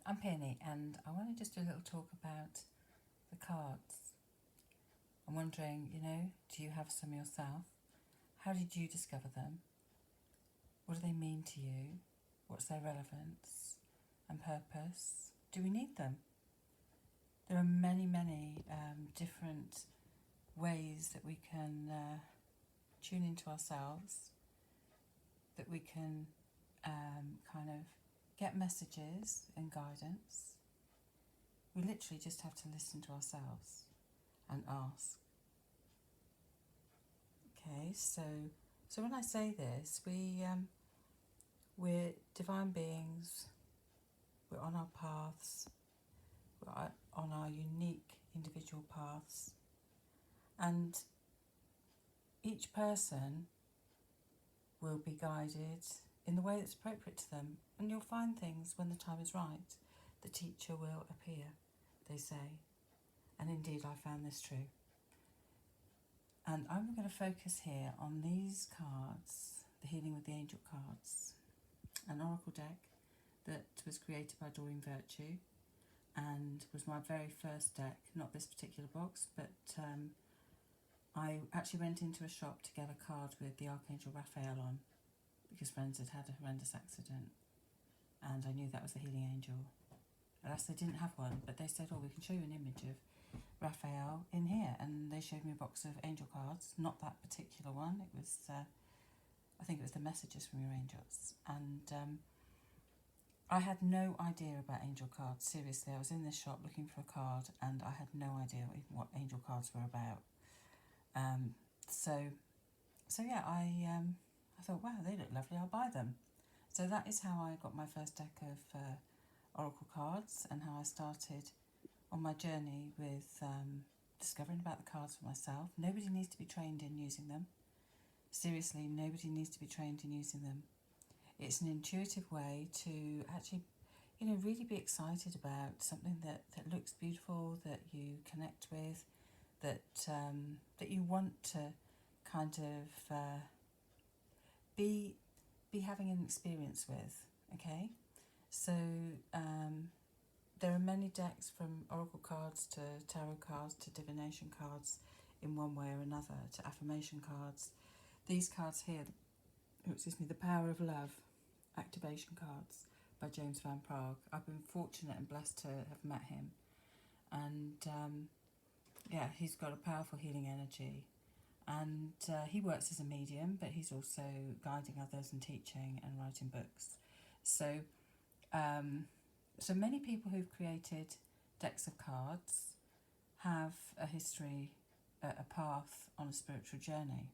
I'm Peony, and I want to just do a little talk about the cards. I'm wondering, do you have some yourself? How did you discover them? What do they mean to you? What's their relevance and purpose? Do we need them? There are many, many different ways that we can tune into ourselves, that we can kind of get messages and guidance. We literally just have to listen to ourselves and ask. Okay, so when I say this, we're divine beings. We're on our paths. We're on our unique individual paths, and each person will be guided in the way that's appropriate to them, and you'll find things when the time is right. The teacher will appear, they say, and indeed I found this true. And I'm going to focus here on these cards, the Healing with the Angel cards, an oracle deck that was created by Doreen Virtue and was my very first deck, not this particular box, but I actually went into a shop to get a card with the Archangel Raphael on, because friends had had a horrendous accident and I knew that was the healing angel. Alas, they didn't have one, but they said, we can show you an image of Raphael in here, and they showed me a box of angel cards, not that particular one. It was I think it was the messages from your angels, and I had no idea about angel cards. Seriously, I was in this shop looking for a card and I had no idea what angel cards were about. So yeah, I thought, wow, they look lovely, I'll buy them. So that is how I got my first deck of oracle cards, and how I started on my journey with discovering about the cards for myself. Nobody needs to be trained in using them. Seriously, nobody needs to be trained in using them. It's an intuitive way to actually, really be excited about something that looks beautiful, that you connect with, that you want to kind of be having an experience with. Okay, so there are many decks, from oracle cards to tarot cards to divination cards in one way or another, to affirmation cards. These cards here, the Power of Love activation cards by James Van Praagh. I've been fortunate and blessed to have met him, and he's got a powerful healing energy, and he works as a medium, but he's also guiding others and teaching and writing books. So many people who've created decks of cards have a history, a path on a spiritual journey,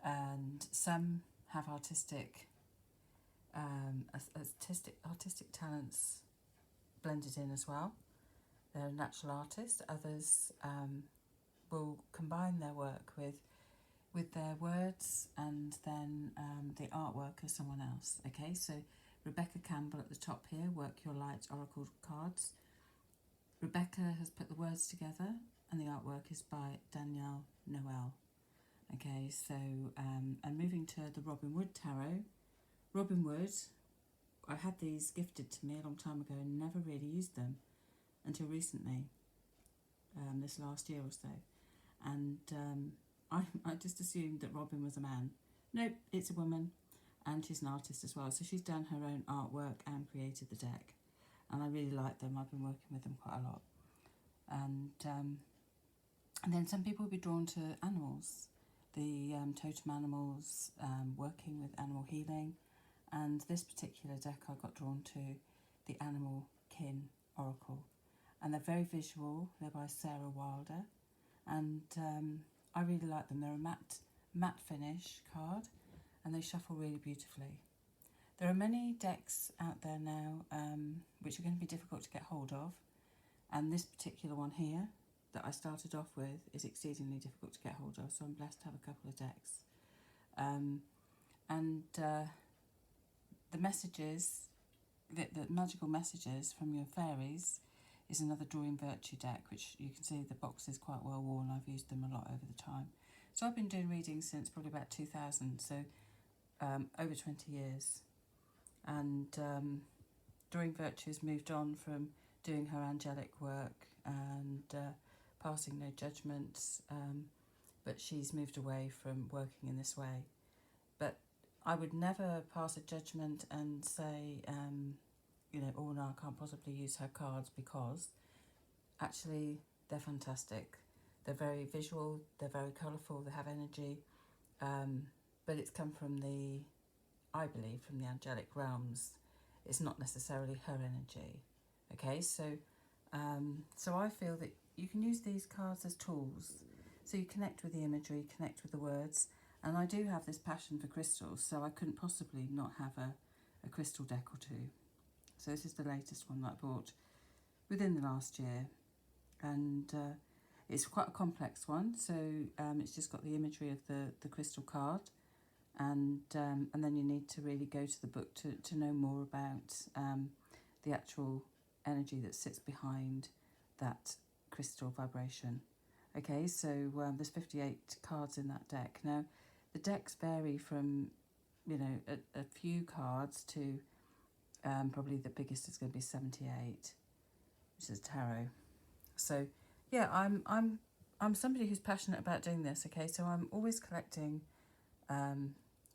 and some have artistic talents blended in as well. They're a natural artist. Others will combine their work with their words and then the artwork of someone else. Okay, so Rebecca Campbell at the top here, Work Your Light Oracle cards. Rebecca has put the words together, and the artwork is by Danielle Noel. Okay, so and moving to the Robin Wood Tarot. Robin Wood, I had these gifted to me a long time ago and never really used them until recently, this last year or so. And I just assumed that Robin was a man. Nope, it's a woman, and she's an artist as well. So she's done her own artwork and created the deck, and I really like them. I've been working with them quite a lot. And then some people will be drawn to animals, the totem animals, working with animal healing. And this particular deck, I got drawn to the Animal Kin Oracle, and they're very visual. They're by Sarah Wilder, and I really like them. They're a matte finish card, and they shuffle really beautifully. There are many decks out there now which are going to be difficult to get hold of, and this particular one here that I started off with is exceedingly difficult to get hold of, so I'm blessed to have a couple of decks. The messages, the magical messages from your fairies, is another Doreen Virtue deck, which you can see the box is quite well worn. I've used them a lot over the time. So I've been doing readings since probably about 2000, so over 20 years. And Doreen Virtue has moved on from doing her angelic work and passing no judgments, but she's moved away from working in this way. But I would never pass a judgment and say, oh no, I can't possibly use her cards, because actually they're fantastic. They're very visual, they're very colourful, they have energy, but it's come from I believe, from the angelic realms. It's not necessarily her energy. Okay, so I feel that you can use these cards as tools. So you connect with the imagery, connect with the words, and I do have this passion for crystals, so I couldn't possibly not have a crystal deck or two. So this is the latest one that I bought within the last year, and it's quite a complex one. So it's just got the imagery of the crystal card, and then you need to really go to the book to know more about the actual energy that sits behind that crystal vibration. Okay, so there's 58 cards in that deck. Now, the decks vary from, a few cards to probably the biggest is going to be 78, which is tarot. So, yeah, I'm somebody who's passionate about doing this. Okay, so I'm always collecting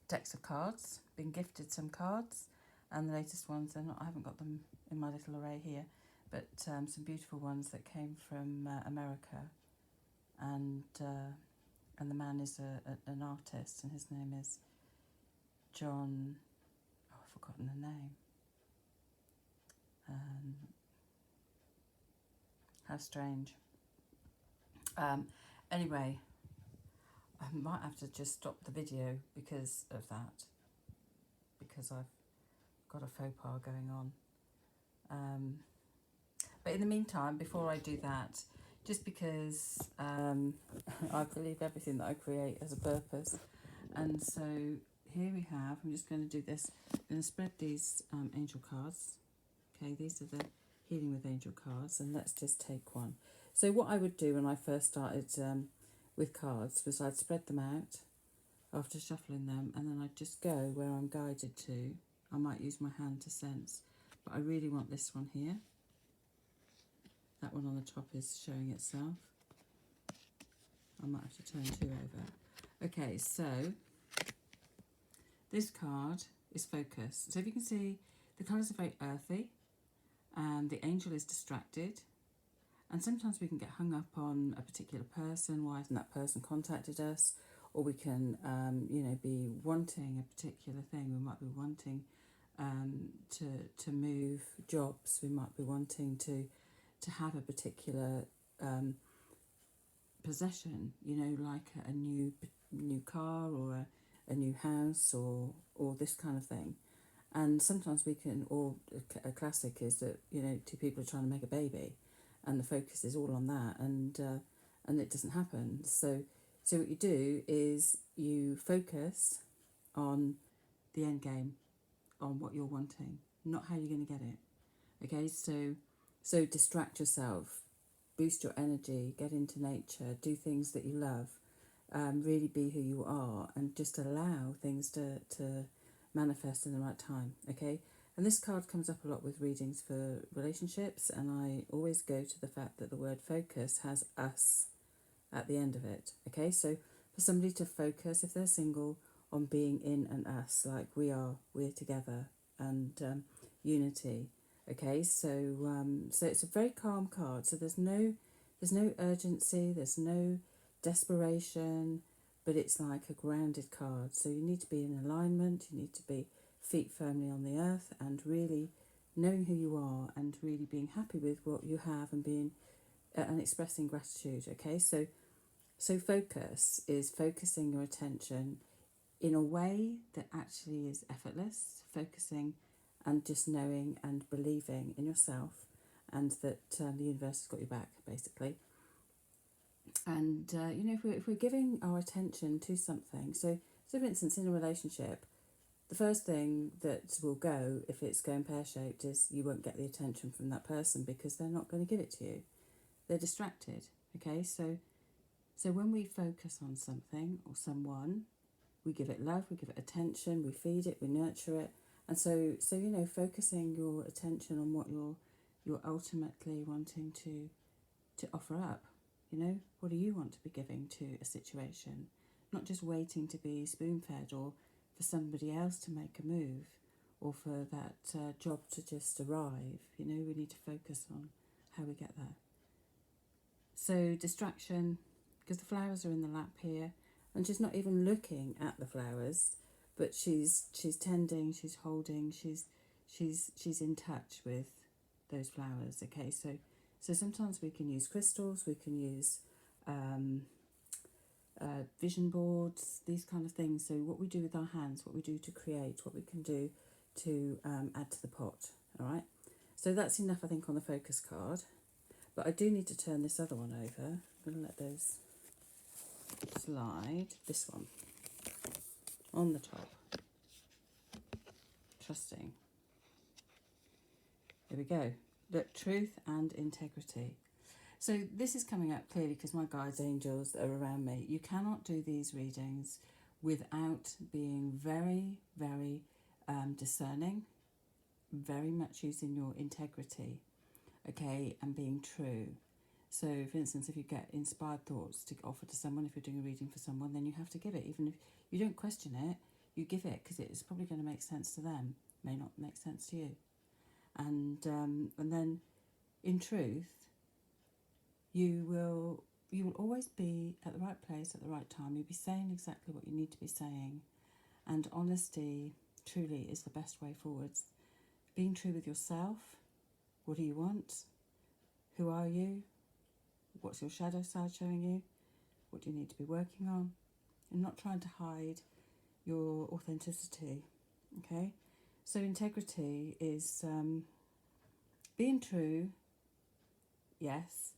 decks of cards, been gifted some cards, and the latest ones, I haven't got them in my little array here, but some beautiful ones that came from America, and the man is an artist, and his name is John. Oh, I've forgotten the name. How strange. Anyway, I might have to just stop the video because of that, because I've got a faux pas going on. But in the meantime, before I do that, just because I believe everything that I create has a purpose, and so here we have, I'm just going to do this. I'm going to spread these angel cards. Okay, these are the Healing with Angel cards, and let's just take one. So what I would do when I first started with cards was I'd spread them out after shuffling them, and then I'd just go where I'm guided to. I might use my hand to sense, but I really want this one here. That one on the top is showing itself. I might have to turn two over. Okay, so this card is focus. So if you can see, the colours are very earthy, and the angel is distracted. And sometimes we can get hung up on a particular person. Why hasn't that person contacted us? Or we can, be wanting a particular thing. We might be wanting to move jobs. We might be wanting to have a particular possession. Like a new car or a new house or this kind of thing. And sometimes we can, or a classic is that two people are trying to make a baby, and the focus is all on that, and it doesn't happen. So what you do is you focus on the end game, on what you're wanting, not how you're going to get it. Okay, so distract yourself, boost your energy, get into nature, do things that you love, really be who you are, and just allow things to manifest in the right time. Okay, and this card comes up a lot with readings for relationships, and I always go to the fact that the word focus has us at the end of it. Okay, so for somebody to focus, if they're single, on being in an us, like we're together, and unity. Okay, so it's a very calm card. So there's no urgency, there's no desperation, but it's like a grounded card. So you need to be in alignment, you need to be feet firmly on the earth, and really knowing who you are, and really being happy with what you have, and being and expressing gratitude. Okay, so focus is focusing your attention in a way that actually is effortless, focusing and just knowing and believing in yourself, and that the universe has got your back, basically. And if we're giving our attention to something, so for instance, in a relationship, the first thing that will go, if it's going pear-shaped, is you won't get the attention from that person because they're not going to give it to you. They're distracted. Okay, so when we focus on something or someone, we give it love, we give it attention, we feed it, we nurture it, And so you know, focusing your attention on what you're ultimately wanting to offer up. You know, what do you want to be giving to a situation? Not just waiting to be spoon-fed or for somebody else to make a move or for that job to just arrive. You know, we need to focus on how we get there. So distraction, because the flowers are in the lap here, and she's not even looking at the flowers, but she's tending, she's holding, she's in touch with those flowers. Okay, so sometimes we can use crystals, we can use vision boards, these kind of things. So what we do with our hands, what we do to create, what we can do to add to the pot. All right, so that's enough, I think, on the focus card. But I do need to turn this other one over. I'm going to let those slide. This one on the top. Trusting. There we go. Look, truth and integrity. So this is coming up clearly because my guides, angels that are around me. You cannot do these readings without being very, very discerning, very much using your integrity, okay, and being true. So, for instance, if you get inspired thoughts to offer to someone, if you're doing a reading for someone, then you have to give it. Even if you don't question it, you give it because it's probably going to make sense to them, may not make sense to you. And then, in truth, you will always be at the right place at the right time. You'll be saying exactly what you need to be saying. And honesty truly is the best way forwards. Being true with yourself. What do you want? Who are you? What's your shadow side showing you? What do you need to be working on? And not trying to hide your authenticity. Okay? So integrity is being true, yes,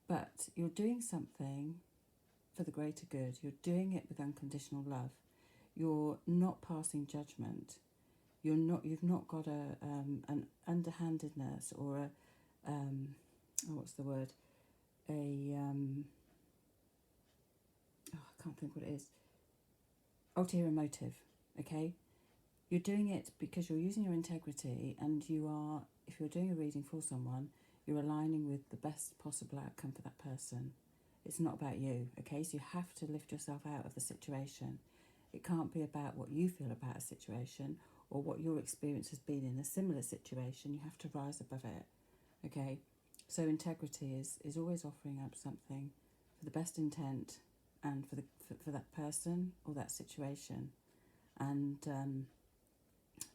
but you're doing something for the greater good. You're doing it with unconditional love. You're not passing judgment. You've not got an underhandedness or what's the word? I can't think what it is. Ulterior motive, okay? You're doing it because you're using your integrity, and you are, if you're doing a reading for someone, you're aligning with the best possible outcome for that person. It's not about you, okay? So you have to lift yourself out of the situation. It can't be about what you feel about a situation or what your experience has been in a similar situation. You have to rise above it, okay? So integrity is always offering up something for the best intent and for that person or that situation, and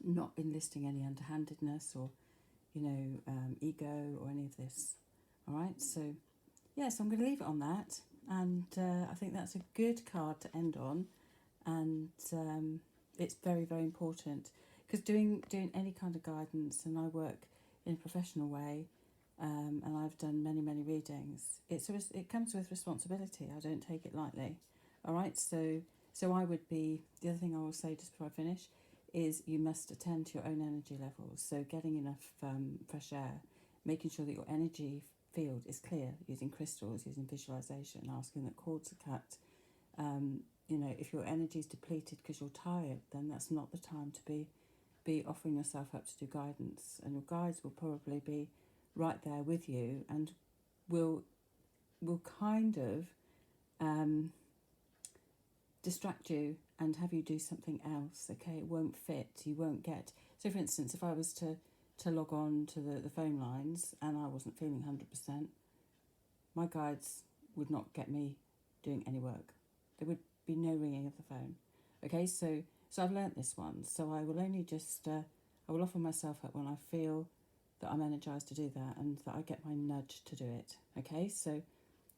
not enlisting any underhandedness or ego or any of this. All right, so yes, I'm going to leave it on that, and I think that's a good card to end on, and it's very, very important because doing any kind of guidance, and I work in a professional way, and I've done many readings. It comes with responsibility. I don't take it lightly. All right, so I would be, the other thing I will say just before I finish is you must attend to your own energy levels. So getting enough fresh air, making sure that your energy field is clear, using crystals, using visualization, asking that cords are cut. If your energy is depleted because you're tired, then that's not the time to be offering yourself up to do guidance. And your guides will probably be right there with you and will kind of distract you and have you do something else, okay? It won't fit, you won't get... So, for instance, if I was to log on to the phone lines and I wasn't feeling 100%, my guides would not get me doing any work. There would be no ringing of the phone, okay? So I've learnt this one, so I will only just... I will offer myself up when I feel that I'm energised to do that and that I get my nudge to do it, okay? So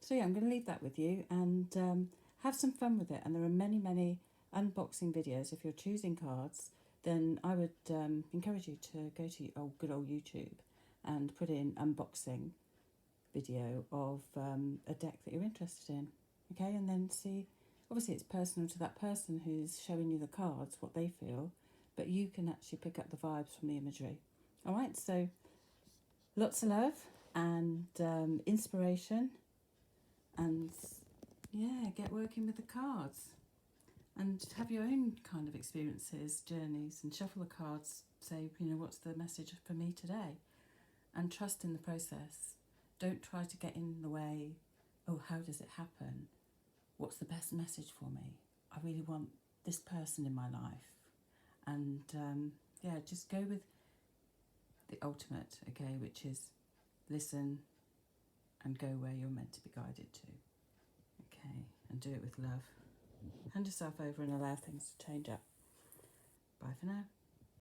yeah, I'm going to leave that with you, and have some fun with it. And there are many unboxing videos. If you're choosing cards, then I would encourage you to go to good old YouTube and put in unboxing video of a deck that you're interested in, okay? And then see, obviously it's personal to that person who's showing you the cards, what they feel, but you can actually pick up the vibes from the imagery. All right, so lots of love and inspiration, and yeah, get working with the cards and have your own kind of experiences, journeys, and shuffle the cards say, you know, what's the message for me today? And trust in the process. Don't try to get in the way. Oh, how does it happen? What's the best message for me? I really want this person in my life. And just go with the ultimate, okay, which is listen and go where you're meant to be guided to. Okay, and do it with love. Hand yourself over and allow things to change up. Bye for now.